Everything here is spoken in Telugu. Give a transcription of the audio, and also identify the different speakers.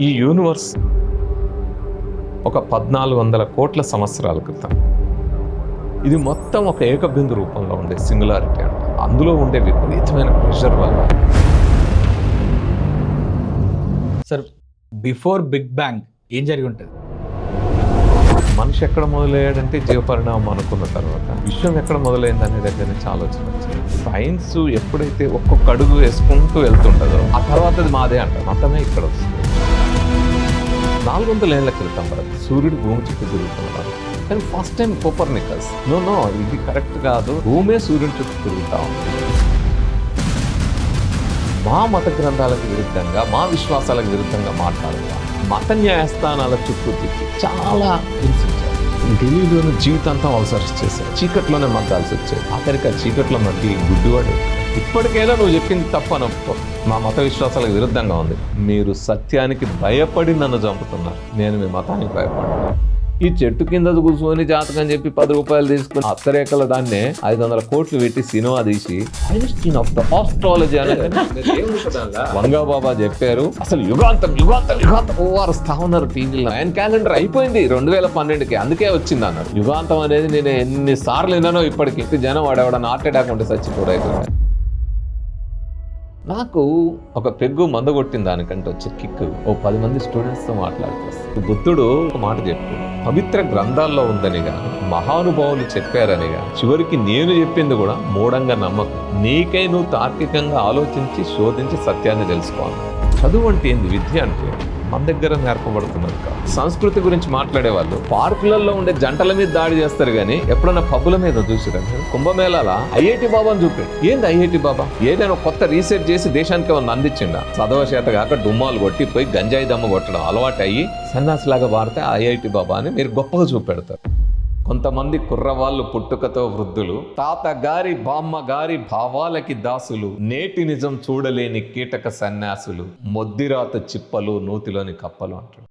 Speaker 1: ఈ యూనివర్స్ ఒక 1400 కోట్ల సంవత్సరాల క్రితం ఇది మొత్తం ఒక ఏకబిందు రూపంలో ఉండే సింగులారిటీ అంట. అందులో ఉండే విపరీతమైన ప్రెషర్ వల్ల
Speaker 2: సార్ బిఫోర్ బిగ్ బ్యాంగ్ ఏం జరిగి ఉంటుంది?
Speaker 1: మనిషి ఎక్కడ మొదలయ్యాడంటే జీవపరిణామం అనుకున్న తర్వాత విశ్వం ఎక్కడ మొదలైంది అనే దగ్గర నుంచి ఆలోచన వచ్చింది. సైన్స్ ఎప్పుడైతే ఒక్కొక్క అడుగు వేసుకుంటూ వెళ్తుంటుందో ఆ తర్వాత అది మాదే అంట. మతమే ఇక్కడ వస్తుంది. 400 ఏళ్ల క్రితం వరకు సూర్యుడు భూమి చుట్టూ తిరుగుతున్నాడు. కానీ ఫస్ట్ టైం కోపర్నికస్ నో ఇది కరెక్ట్ కాదు, భూమే సూర్యుడి చుట్టూ తిరుగుతా ఉంది. మా మత గ్రంథాలకు విరుద్ధంగా, మా విశ్వాసాలకు విరుద్ధంగా మాట్లాడతా మత న్యాయస్థానాల చుట్టూ తిప్పి చాలా హింసించారు. ఢిల్లీలోని జీవితాంతం అవసరం చేశారు. చీకట్లోనే మగ్గాల్సి వచ్చేది. ఆఖరికి ఆ చీకట్లో మగ్గి గుడ్డివాడు. ఇప్పటికైనా నువ్వు చెప్పింది తప్పనొప్ప, మా మత విశ్వాసాలకు విరుద్ధంగా ఉంది. మీరు సత్యానికి భయపడి నన్ను చంపుతున్నారు, నేను మీ మతానికి భయపడ్డా. ఈ చెట్టు కింద కూర్చొని జాతకం చెప్పి 10 రూపాయలు తీసుకుని అత్తరేకల దాన్నే 500 కోట్లు పెట్టి సినిమా తీసి ఐన్స్టీన్ ఆఫ్ ద ఆస్ట్రాలజీ అని వంగాబాబా చెప్పారు. అసలు యుగాంతం యుగాంతం యుగాంతం ఓవారుస్తా ఉన్నారు టీవీలో. ఆయన క్యాలెండర్ అయిపోయింది 2012కి, అందుకే వచ్చింది అన్నారు. యుగాంతం అనేది నేను ఎన్నిసార్లు విన్నానో ఇప్పటికి. జనం వాడేవాడని హార్ట్ అటాక్ ఉంటే చచ్చిపోరైతుంది. నాకు ఒక పెగ్గు మంద కొట్టిన దానికంటే వచ్చే కిక్ ఓ 10 మంది స్టూడెంట్స్తో మాట్లాడుతూ బుద్ధుడు ఒక మాట చెప్పాడు. పవిత్ర గ్రంథాల్లో ఉందని గాని, మహానుభావులు చెప్పారని గాని, చివరికి నేను చెప్పింది కూడా మూఢంగా నమ్మకం. నీకై నువ్వు తార్కికంగా ఆలోచించి శోధించి సత్యాన్ని తెలుసుకోవాలి. చదువు అంటే ఏంది? విద్య అంటే మన దగ్గర నేర్పబడుతున్నది కాదు. సంస్కృతి గురించి మాట్లాడే వాళ్ళు పార్కులలో ఉండే జంటల మీద దాడి చేస్తారు కానీ ఎప్పుడన్నా పబ్బుల మీద చూసిరండి. కుంభమేళాల ఐఐటి బాబాని చూపాడు. ఏంది ఐఐటి బాబా? ఏదైనా కొత్త రీసెర్చ్ చేసి దేశానికి ఏమన్నా అందించిండా? చదవ చేత కాక డుమ్మాలు కొట్టి పోయి గంజాయి దమ్మ కొట్టడం అలవాటు అయ్యి సన్నాసిలాగా మారితే ఐఐటి బాబా అని మీరు గొప్పగా చూపెడతారు. కొంతమంది కుర్రవాళ్ళు పుట్టుకతో వృద్ధులు, తాత గారి బామ్మ గారి భావాలకి దాసులు, నేటి నిజం చూడలేని కీటక సన్యాసులు, మొద్దిరాత చిప్పలు నూతిలోని కప్పలు అంటారు.